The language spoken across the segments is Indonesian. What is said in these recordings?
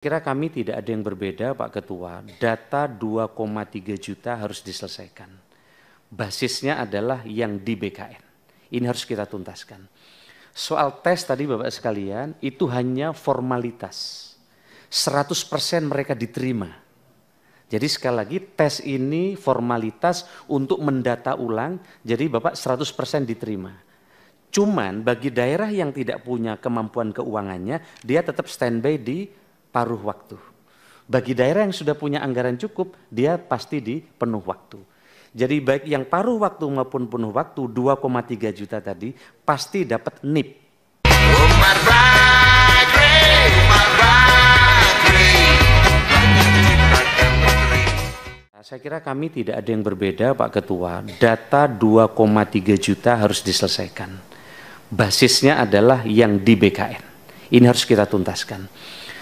Kira kami tidak ada yang berbeda Pak Ketua, data 2,3 juta harus diselesaikan. Basisnya adalah yang di BKN, ini harus kita tuntaskan. Soal tes tadi Bapak sekalian, itu hanya formalitas, 100% mereka diterima. Jadi sekali lagi tes ini formalitas untuk mendata ulang, jadi Bapak 100% diterima. Cuman bagi daerah yang tidak punya kemampuan keuangannya, dia tetap standby di paruh waktu. Bagi daerah yang sudah punya anggaran cukup, dia pasti di penuh waktu. Jadi baik yang paruh waktu maupun penuh waktu 2,3 juta tadi pasti dapat NIP. Saya kira kami tidak ada yang berbeda Pak Ketua, data 2,3 juta harus diselesaikan. Basisnya adalah yang di BKN, ini harus kita tuntaskan.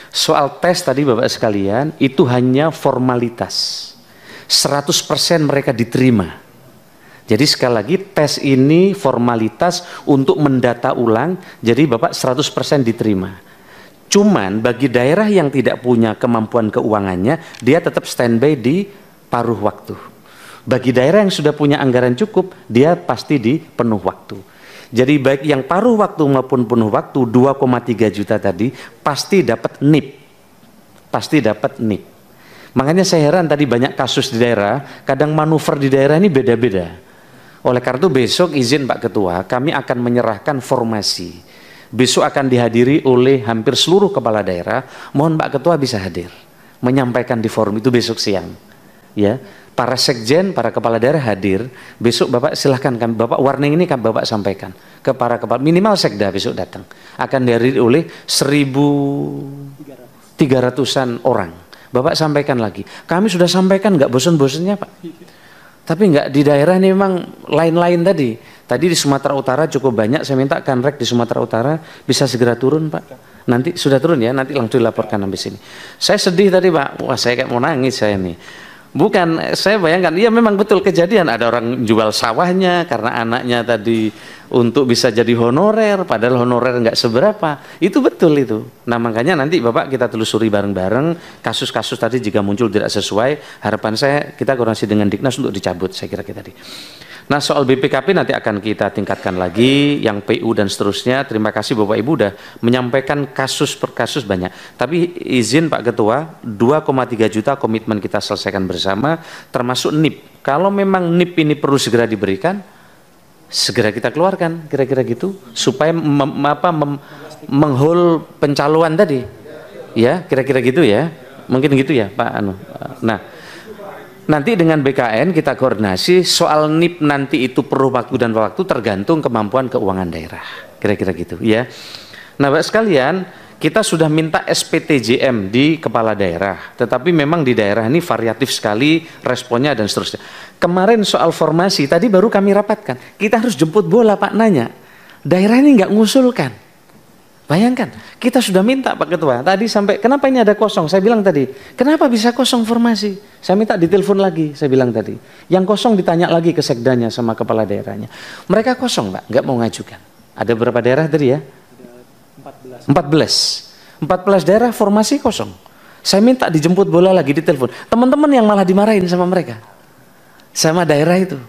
Soal tes tadi Bapak sekalian, itu hanya formalitas, 100% mereka diterima. Jadi sekali lagi tes ini formalitas untuk mendata ulang, jadi Bapak 100% diterima. Cuman bagi daerah yang tidak punya kemampuan keuangannya, dia tetap standby di paruh waktu. Bagi daerah yang sudah punya anggaran cukup, dia pasti di penuh waktu. Jadi baik yang paruh waktu maupun penuh waktu 2,3 juta tadi pasti dapat NIP. Pasti dapat NIP. Makanya saya heran tadi banyak kasus di daerah, kadang manuver di daerah ini beda-beda. Oleh karena itu besok izin Pak Ketua, kami akan menyerahkan formasi. Besok akan dihadiri oleh hampir seluruh kepala daerah. Mohon Pak Ketua bisa hadir, menyampaikan di forum itu besok siang. Ya, para sekjen, para kepala daerah hadir. Besok Bapak silahkan kami, Bapak warning ini kan Bapak sampaikan ke para kepala, minimal sekda besok datang. Akan dihadiri oleh 1.300-an orang. Bapak sampaikan lagi. Kami sudah sampaikan nggak bosan-bosannya Pak. Tapi nggak di daerah ini memang lain-lain tadi. Tadi di Sumatera Utara cukup banyak. Saya minta Kanrek di Sumatera Utara bisa segera turun Pak. Nanti sudah turun ya. Nanti langsung dilaporkan sampai sini. Saya sedih tadi Pak. Wah saya kayak mau nangis saya nih. Bukan, saya bayangkan, iya memang betul kejadian ada orang jual sawahnya karena anaknya tadi untuk bisa jadi honorer, padahal honorer nggak seberapa, itu betul itu. Nah makanya nanti Bapak kita telusuri bareng-bareng, kasus-kasus tadi jika muncul tidak sesuai, harapan saya kita koordinasi dengan Diknas untuk dicabut, saya kira tadi. Nah soal BPKP nanti akan kita tingkatkan lagi, yang PU dan seterusnya. Terima kasih Bapak Ibu sudah menyampaikan kasus per kasus banyak. Tapi izin Pak Ketua, 2,3 juta komitmen kita selesaikan bersama, termasuk NIP. Kalau memang NIP ini perlu segera diberikan, segera kita keluarkan, kira-kira gitu, supaya menghol pencalonan tadi. Ya, kira-kira gitu ya. Mungkin gitu ya Pak Anu. Nah, nanti dengan BKN kita koordinasi soal NIP nanti itu perlu waktu dan waktu tergantung kemampuan keuangan daerah. Kira-kira gitu ya. Nah Bapak sekalian, kita sudah minta SPTJM di kepala daerah. Tetapi memang di daerah ini variatif sekali responnya dan seterusnya. Kemarin soal formasi tadi baru kami rapatkan. Kita harus jemput bola Pak nanya. Daerah ini nggak mengusulkan. Bayangkan, kita sudah minta Pak Ketua, tadi sampai, kenapa ini ada kosong? Saya bilang tadi, kenapa bisa kosong formasi? Saya minta ditelepon lagi, saya bilang tadi. Yang kosong ditanya lagi ke sekdanya sama kepala daerahnya. Mereka kosong Pak, nggak mau ngajukan. Ada berapa daerah tadi ya? 14 daerah formasi kosong. Saya minta dijemput bola lagi, ditelepon. Teman-teman yang malah dimarahin sama mereka. Sama daerah itu.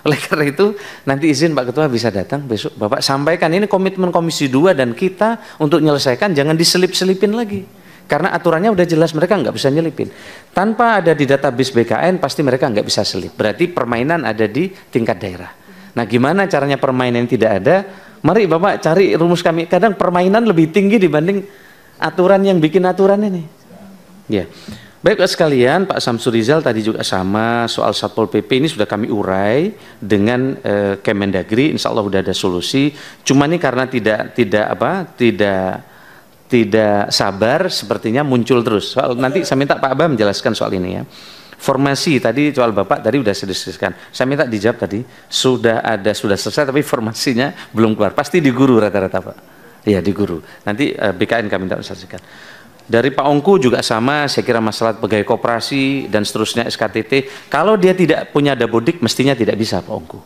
Oleh karena itu nanti izin Pak Ketua bisa datang besok Bapak sampaikan ini komitmen Komisi 2 dan kita untuk menyelesaikan, jangan diselip-selipin lagi karena aturannya udah jelas mereka nggak bisa nyelipin. Tanpa ada di database BKN pasti mereka nggak bisa selip, berarti permainan ada di tingkat daerah. Nah gimana caranya permainan tidak ada? Mari Bapak cari rumus kami, kadang permainan lebih tinggi dibanding aturan yang bikin aturan ini ya. Baik sekalian, Pak Samsur Rizal tadi juga sama soal Satpol PP ini sudah kami urai dengan Kemendagri, insya Allah sudah ada solusi. Cuma ini karena tidak sabar, sepertinya muncul terus. Soal nanti saya minta Pak Abah menjelaskan soal ini ya. Formasi tadi soal Bapak tadi sudah saya diskusikan. Saya minta dijawab tadi sudah selesai tapi formasinya belum keluar. Pasti di guru rata-rata Pak. Iya di guru. Nanti BKN kami minta selesaikan. Dari Pak Ongku juga sama, saya kira masalah pegawai koperasi dan seterusnya SKTT. Kalau dia tidak punya dabodik, mestinya tidak bisa Pak Ongku.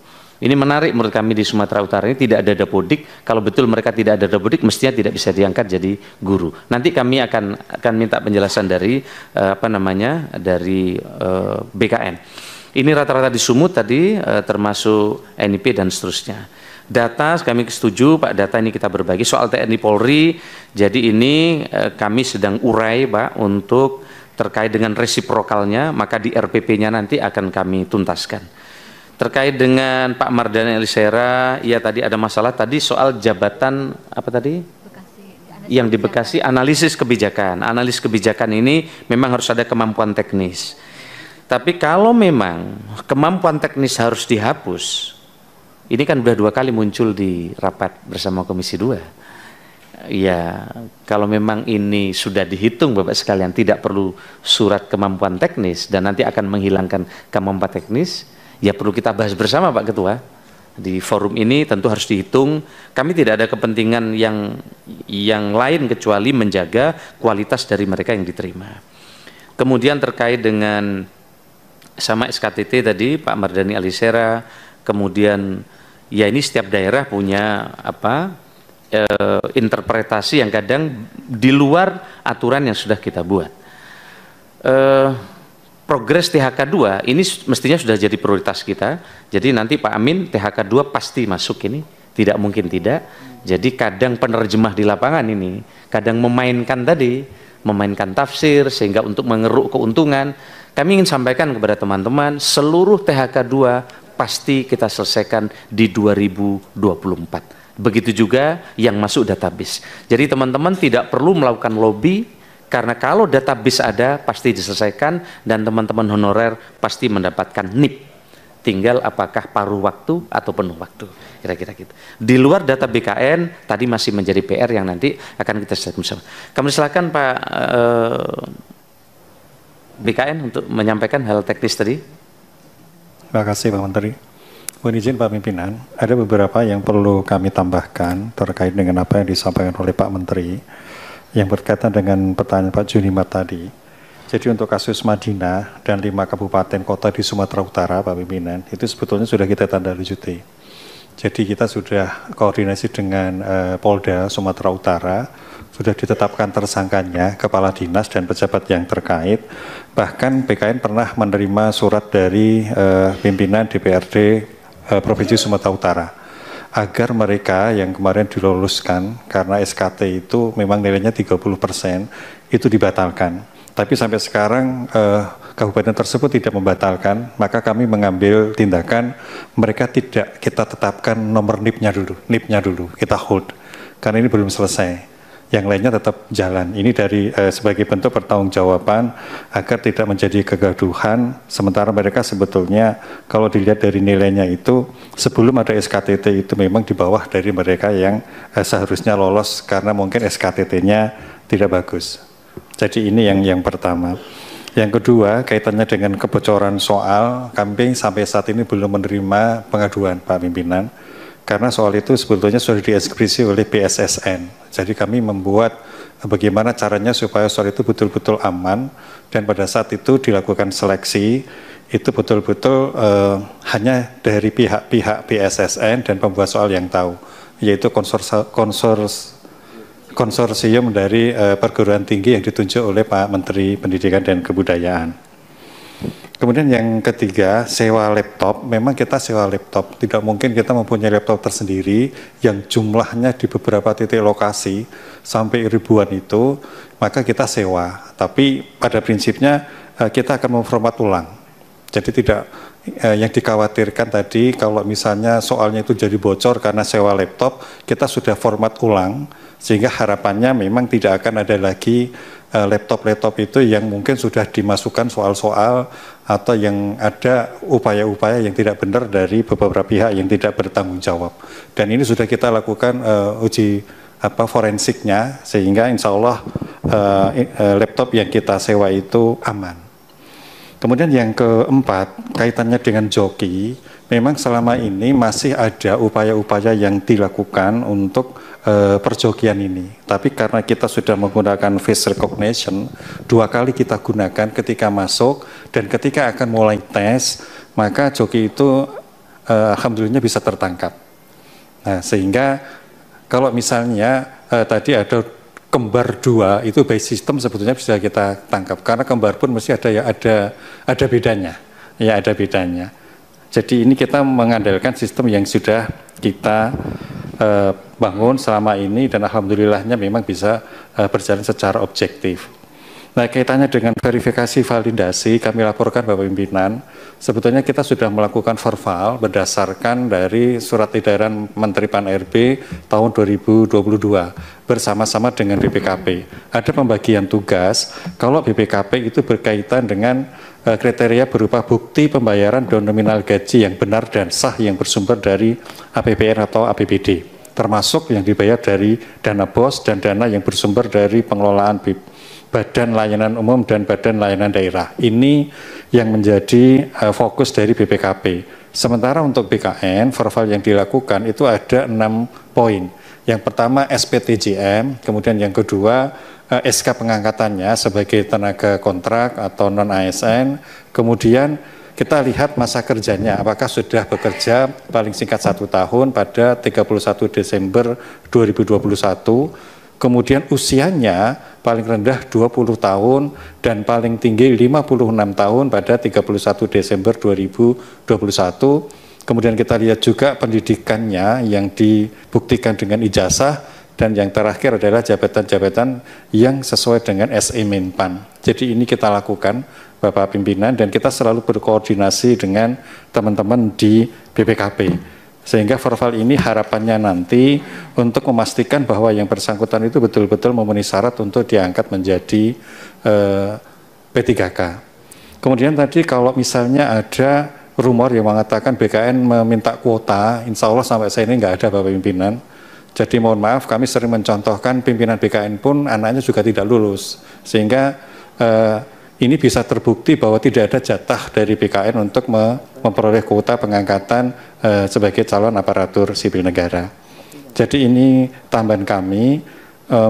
Ini menarik menurut kami di Sumatera Utara ini tidak ada dapodik. Kalau betul mereka tidak ada dapodik, mestinya tidak bisa diangkat jadi guru. Nanti kami akan minta penjelasan dari dari BKN. Ini rata-rata di Sumut tadi, termasuk NIP dan seterusnya. Data kami setuju Pak, data ini kita berbagi. Soal TNI Polri, jadi ini kami sedang urai Pak untuk terkait dengan resiprokalnya, maka di RPP-nya nanti akan kami tuntaskan. Terkait dengan Pak Mardhani Alisera, ya tadi ada masalah tadi soal jabatan apa tadi? Yang di Bekasi, analisis kebijakan. Analisis kebijakan ini memang harus ada kemampuan teknis. Tapi kalau memang kemampuan teknis harus dihapus, ini kan sudah 2 kali muncul di rapat bersama Komisi 2. Ya, kalau memang ini sudah dihitung Bapak sekalian, tidak perlu surat kemampuan teknis dan nanti akan menghilangkan kemampuan teknis, ya perlu kita bahas bersama Pak Ketua. Di forum ini tentu harus dihitung. Kami tidak ada kepentingan yang lain kecuali menjaga kualitas dari mereka yang diterima. Kemudian terkait dengan sama SKTT tadi Pak Mardhani Alisera, kemudian ya ini setiap daerah punya interpretasi yang kadang di luar aturan yang sudah kita buat. Progres THK 2 ini mestinya sudah jadi prioritas kita. Jadi nanti Pak Amin THK 2 pasti masuk ini, tidak mungkin tidak. Jadi kadang penerjemah di lapangan ini, kadang memainkan tafsir sehingga untuk mengeruk keuntungan. Kami ingin sampaikan kepada teman-teman, seluruh THK 2 pasti kita selesaikan di 2024. Begitu juga yang masuk database. Jadi teman-teman tidak perlu melakukan lobby, karena kalau database ada pasti diselesaikan dan teman-teman honorer pasti mendapatkan NIP. Tinggal apakah paruh waktu atau penuh waktu, kira-kira gitu. Di luar data BKN tadi masih menjadi PR yang nanti akan kita selesaikan bersama. Kami silakan Pak BKN untuk menyampaikan hal teknis tadi. Terima kasih Pak Menteri. Mohon izin Pak Pimpinan, ada beberapa yang perlu kami tambahkan terkait dengan apa yang disampaikan oleh Pak Menteri yang berkaitan dengan pertanyaan Pak Junimat tadi. Jadi untuk kasus Madinah dan 5 kabupaten kota di Sumatera Utara, Pak Pimpinan, itu sebetulnya sudah kita tandatangani. Jadi kita sudah koordinasi dengan Polda Sumatera Utara, sudah ditetapkan tersangkanya, kepala dinas dan pejabat yang terkait. Bahkan BKN pernah menerima surat dari pimpinan DPRD Provinsi Sumatera Utara, agar mereka yang kemarin diloluskan karena SKT itu memang nilainya 30% itu dibatalkan. Tapi sampai sekarang kabupaten tersebut tidak membatalkan, maka kami mengambil tindakan mereka tidak kita tetapkan nomor NIP-nya dulu, kita hold. Karena ini belum selesai. Yang lainnya tetap jalan. Ini dari sebagai bentuk pertanggungjawaban agar tidak menjadi kegaduhan. Sementara mereka sebetulnya kalau dilihat dari nilainya itu sebelum ada SKTT itu memang di bawah dari mereka yang seharusnya lolos karena mungkin SKTT-nya tidak bagus. Jadi ini yang pertama. Yang kedua kaitannya dengan kebocoran soal, kami sampai saat ini belum menerima pengaduan Pak Pimpinan. Karena soal itu sebetulnya sudah dieksekusi oleh BSSN. Jadi kami membuat bagaimana caranya supaya soal itu betul-betul aman dan pada saat itu dilakukan seleksi itu betul-betul hanya dari pihak-pihak BSSN dan pembuat soal yang tahu, yaitu konsorsium dari perguruan tinggi yang ditunjuk oleh Pak Menteri Pendidikan dan Kebudayaan. Kemudian yang ketiga, sewa laptop. Memang kita sewa laptop, tidak mungkin kita mempunyai laptop tersendiri yang jumlahnya di beberapa titik lokasi sampai ribuan itu, maka kita sewa. Tapi pada prinsipnya kita akan memformat ulang. Jadi tidak yang dikhawatirkan tadi kalau misalnya soalnya itu jadi bocor karena sewa laptop, kita sudah format ulang sehingga harapannya memang tidak akan ada lagi laptop-laptop itu yang mungkin sudah dimasukkan soal-soal atau yang ada upaya-upaya yang tidak benar dari beberapa pihak yang tidak bertanggung jawab. Dan ini sudah kita lakukan uji forensiknya sehingga insya Allah laptop yang kita sewa itu aman. Kemudian yang keempat, kaitannya dengan joki, memang selama ini masih ada upaya-upaya yang dilakukan untuk perjokian ini. Tapi karena kita sudah menggunakan face recognition, 2 kali kita gunakan ketika masuk dan ketika akan mulai tes, maka joki itu alhamdulillah bisa tertangkap. Nah, sehingga kalau misalnya tadi ada kembar 2 itu by system sebetulnya bisa kita tangkap, karena kembar pun mesti ada bedanya, ya ada bedanya. Jadi ini kita mengandalkan sistem yang sudah kita bangun selama ini dan alhamdulillahnya memang bisa berjalan secara objektif. Nah, kaitannya dengan verifikasi validasi, kami laporkan Bapak Pimpinan, sebetulnya kita sudah melakukan verval berdasarkan dari surat edaran Menteri Pan-RB tahun 2022 bersama-sama dengan BPKP. Ada pembagian tugas, kalau BPKP itu berkaitan dengan kriteria berupa bukti pembayaran nominal gaji yang benar dan sah yang bersumber dari APBN atau APBD, termasuk yang dibayar dari dana BOS dan dana yang bersumber dari pengelolaan Badan Layanan Umum dan Badan Layanan Daerah. Ini yang menjadi fokus dari BPKP. Sementara untuk BKN, verval yang dilakukan itu ada 6 poin. Yang pertama SPTJM, kemudian yang kedua SK pengangkatannya sebagai tenaga kontrak atau non-ASN, kemudian kita lihat masa kerjanya, apakah sudah bekerja paling singkat 1 tahun pada 31 Desember 2021, kemudian usianya paling rendah 20 tahun dan paling tinggi 56 tahun pada 31 Desember 2021. Kemudian kita lihat juga pendidikannya yang dibuktikan dengan ijazah, dan yang terakhir adalah jabatan-jabatan yang sesuai dengan SE Menpan. Jadi ini kita lakukan Bapak Pimpinan, dan kita selalu berkoordinasi dengan teman-teman di BPKP. Sehingga verval ini harapannya nanti untuk memastikan bahwa yang bersangkutan itu betul-betul memenuhi syarat untuk diangkat menjadi P3K. Kemudian tadi kalau misalnya ada rumor yang mengatakan BKN meminta kuota, insya Allah sampai saya ini nggak ada Bapak Pimpinan. Jadi mohon maaf, kami sering mencontohkan pimpinan BKN pun anaknya juga tidak lulus. Sehingga ini bisa terbukti bahwa tidak ada jatah dari BKN untuk memperoleh kuota pengangkatan sebagai calon aparatur sipil negara. Jadi ini tambahan kami,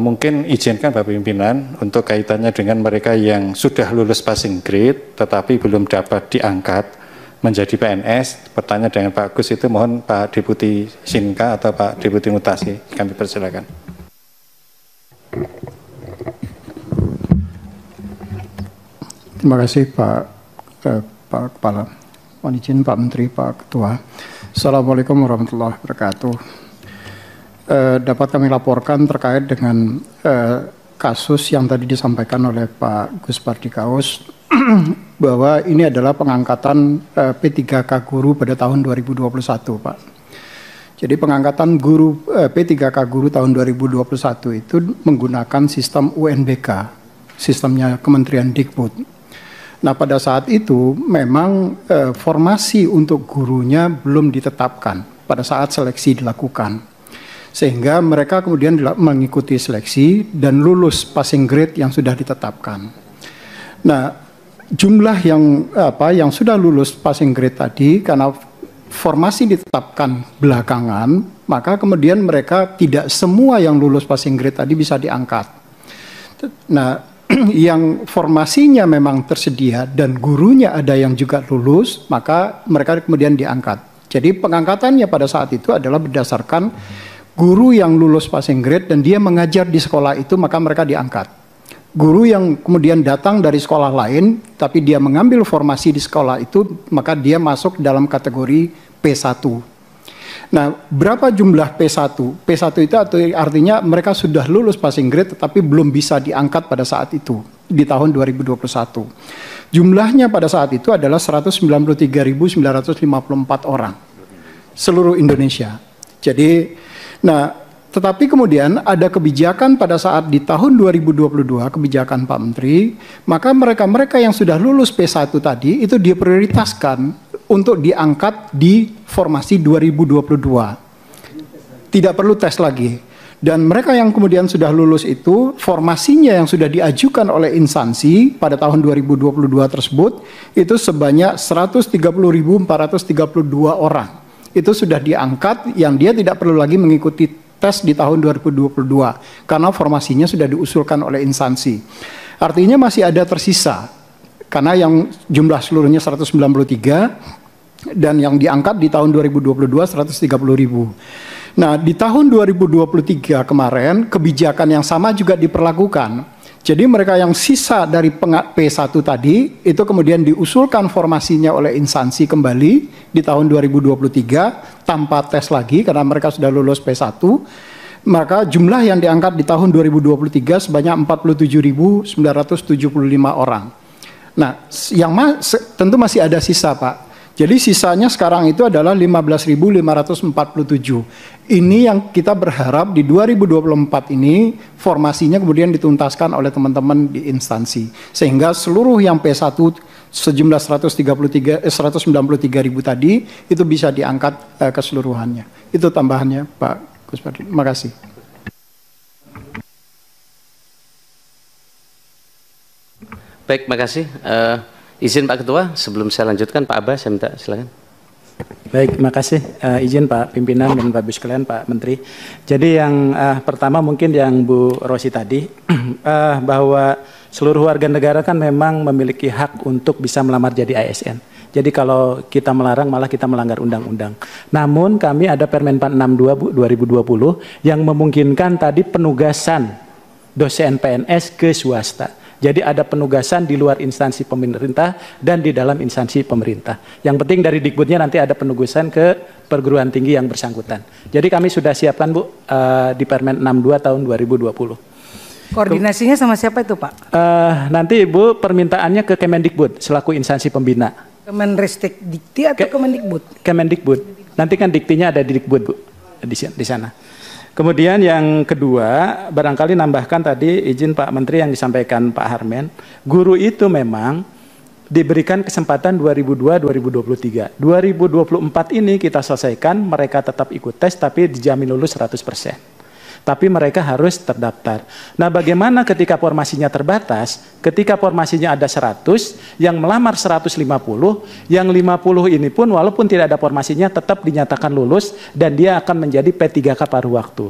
mungkin izinkan Bapak Pimpinan untuk kaitannya dengan mereka yang sudah lulus passing grade tetapi belum dapat diangkat menjadi PNS. Pertanyaan dengan Pak Gus itu mohon Pak Deputi Sinka atau Pak Deputi Mutasi, kami persilakan. Terima kasih Pak Kepala. Mohon izin Pak Menteri, Pak Ketua. Assalamualaikum warahmatullahi wabarakatuh. Dapat kami laporkan terkait dengan kasus yang tadi disampaikan oleh Pak Gus Pardikaus bahwa ini adalah pengangkatan P3K guru pada tahun 2021, Pak. Jadi pengangkatan guru P3K guru tahun 2021 itu menggunakan sistem UNBK, sistemnya Kementerian Dikbud. Nah, pada saat itu memang formasi untuk gurunya belum ditetapkan pada saat seleksi dilakukan. Sehingga mereka kemudian mengikuti seleksi dan lulus passing grade yang sudah ditetapkan. Nah, jumlah yang sudah lulus passing grade tadi karena formasi ditetapkan belakangan, maka kemudian mereka tidak semua yang lulus passing grade tadi bisa diangkat. Nah, yang formasinya memang tersedia dan gurunya ada yang juga lulus, maka mereka kemudian diangkat. Jadi pengangkatannya pada saat itu adalah berdasarkan guru yang lulus passing grade dan dia mengajar di sekolah itu, maka mereka diangkat. Guru yang kemudian datang dari sekolah lain, tapi dia mengambil formasi di sekolah itu, maka dia masuk dalam kategori P1. Nah, berapa jumlah P1? P1 itu artinya mereka sudah lulus passing grade tetapi belum bisa diangkat pada saat itu, di tahun 2021. Jumlahnya pada saat itu adalah 193.954 orang, seluruh Indonesia. Jadi, nah, tetapi kemudian ada kebijakan pada saat di tahun 2022, kebijakan Pak Menteri, maka mereka-mereka yang sudah lulus P1 tadi itu diprioritaskan untuk diangkat di formasi 2022. Tidak perlu tes lagi. Dan mereka yang kemudian sudah lulus itu, formasinya yang sudah diajukan oleh instansi pada tahun 2022 tersebut, itu sebanyak 130.432 orang. Itu sudah diangkat, yang dia tidak perlu lagi mengikuti tes di tahun 2022, karena formasinya sudah diusulkan oleh instansi. Artinya masih ada tersisa, karena yang jumlah seluruhnya 193, Dan yang diangkat di tahun 2022 130.000. Nah, di tahun 2023 kemarin kebijakan yang sama juga diperlakukan. Jadi mereka yang sisa dari P1 tadi itu kemudian diusulkan formasinya oleh instansi kembali di tahun 2023 tanpa tes lagi karena mereka sudah lulus P1. Maka jumlah yang diangkat di tahun 2023 sebanyak 47.975 orang. Nah, yang tentu masih ada sisa, Pak. Jadi sisanya sekarang itu adalah 15.547. Ini yang kita berharap di 2024 ini formasinya kemudian dituntaskan oleh teman-teman di instansi. Sehingga seluruh yang P1 sejumlah 193.000 tadi itu bisa diangkat keseluruhannya. Itu tambahannya Pak Kuspardi. Terima kasih. Baik, makasih. Izin Pak Ketua, sebelum saya lanjutkan Pak Abbas, saya minta silakan. Baik, makasih. Izin Pak Pimpinan dan Bapak sekalian, Pak Menteri. Jadi yang pertama mungkin yang Bu Rosi tadi, bahwa seluruh warga negara kan memang memiliki hak untuk bisa melamar jadi ASN. Jadi kalau kita melarang malah kita melanggar undang-undang. Namun kami ada Permen 62 Bu 2020 yang memungkinkan tadi penugasan dosen PNS ke swasta. Jadi ada penugasan di luar instansi pemerintah dan di dalam instansi pemerintah. Yang penting dari Dikbudnya nanti ada penugasan ke perguruan tinggi yang bersangkutan. Jadi kami sudah siapkan Bu di Permen 62 tahun 2020. Koordinasinya sama siapa itu Pak? Nanti Bu permintaannya ke Kemendikbud selaku instansi pembina. Kemenristek Dikti atau Kemendikbud? Kemendikbud. Nanti kan diktinya ada di Dikbud Bu di sana. Kemudian yang kedua, barangkali nambahkan tadi izin Pak Menteri yang disampaikan Pak Harmen, guru itu memang diberikan kesempatan 2002-2023. 2024 ini kita selesaikan, mereka tetap ikut tes tapi dijamin lulus 100%. Tapi mereka harus terdaftar. Nah, bagaimana ketika formasinya terbatas? Ketika formasinya ada 100, yang melamar 150, yang 50 ini pun walaupun tidak ada formasinya tetap dinyatakan lulus dan dia akan menjadi P3K paruh waktu.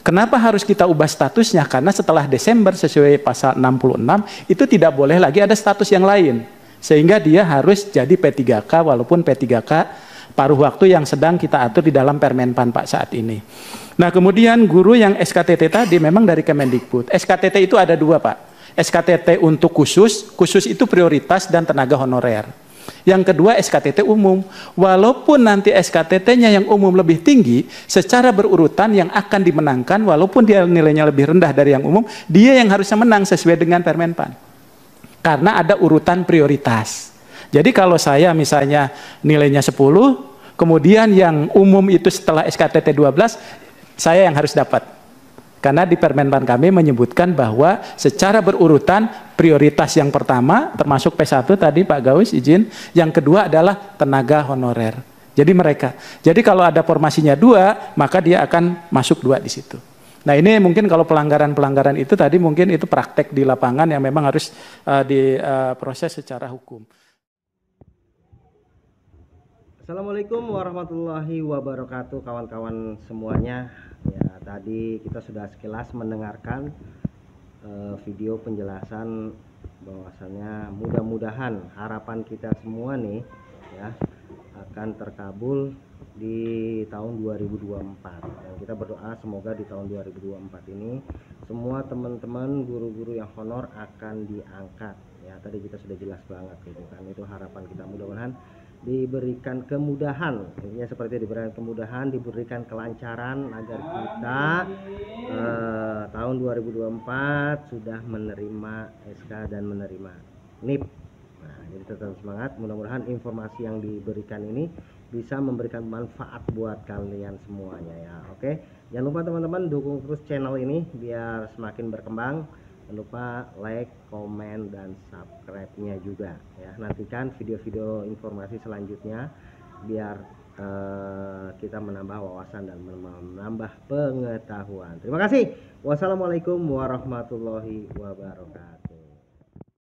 Kenapa harus kita ubah statusnya? Karena setelah Desember sesuai pasal 66 itu tidak boleh lagi ada status yang lain. Sehingga dia harus jadi P3K walaupun P3K paruh waktu yang sedang kita atur di dalam Permenpan Pak saat ini. Nah, kemudian guru yang SKTT tadi memang dari Kemendikbud. SKTT itu ada dua Pak. SKTT untuk khusus itu prioritas dan tenaga honorer. Yang kedua SKTT umum. Walaupun nanti SKTT-nya yang umum lebih tinggi, secara berurutan yang akan dimenangkan walaupun dia nilainya lebih rendah dari yang umum, dia yang harusnya menang sesuai dengan Permenpan. Karena ada urutan prioritas. Jadi kalau saya misalnya nilainya 10, kemudian yang umum itu setelah SKTT 12, saya yang harus dapat. Karena di Permenpan kami menyebutkan bahwa secara berurutan prioritas yang pertama termasuk P1 tadi Pak Gawis izin, yang kedua adalah tenaga honorer. Jadi mereka. Jadi kalau ada formasinya 2, maka dia akan masuk 2 di situ. Nah, ini mungkin kalau pelanggaran-pelanggaran itu tadi mungkin itu praktek di lapangan yang memang harus diproses secara hukum. Assalamualaikum warahmatullahi wabarakatuh kawan-kawan semuanya. Ya, tadi kita sudah sekilas mendengarkan video penjelasan bahwasannya mudah-mudahan harapan kita semua nih ya akan terkabul di tahun 2024. Dan kita berdoa semoga di tahun 2024 ini semua teman-teman guru-guru yang honor akan diangkat. Ya, tadi kita sudah jelas banget gitu kan. Itu harapan kita, mudah-mudahan diberikan kemudahan, intinya seperti diberikan kemudahan, diberikan kelancaran agar kita tahun 2024 sudah menerima SK dan menerima NIP. Nah, jadi tetap semangat, mudah-mudahan informasi yang diberikan ini bisa memberikan manfaat buat kalian semuanya ya. Oke, jangan lupa teman-teman dukung terus channel ini biar semakin berkembang. Jangan lupa like, komen, dan subscribe-nya juga ya. Nantikan video-video informasi selanjutnya biar kita menambah wawasan dan menambah pengetahuan. Terima kasih. Wassalamualaikum warahmatullahi wabarakatuh.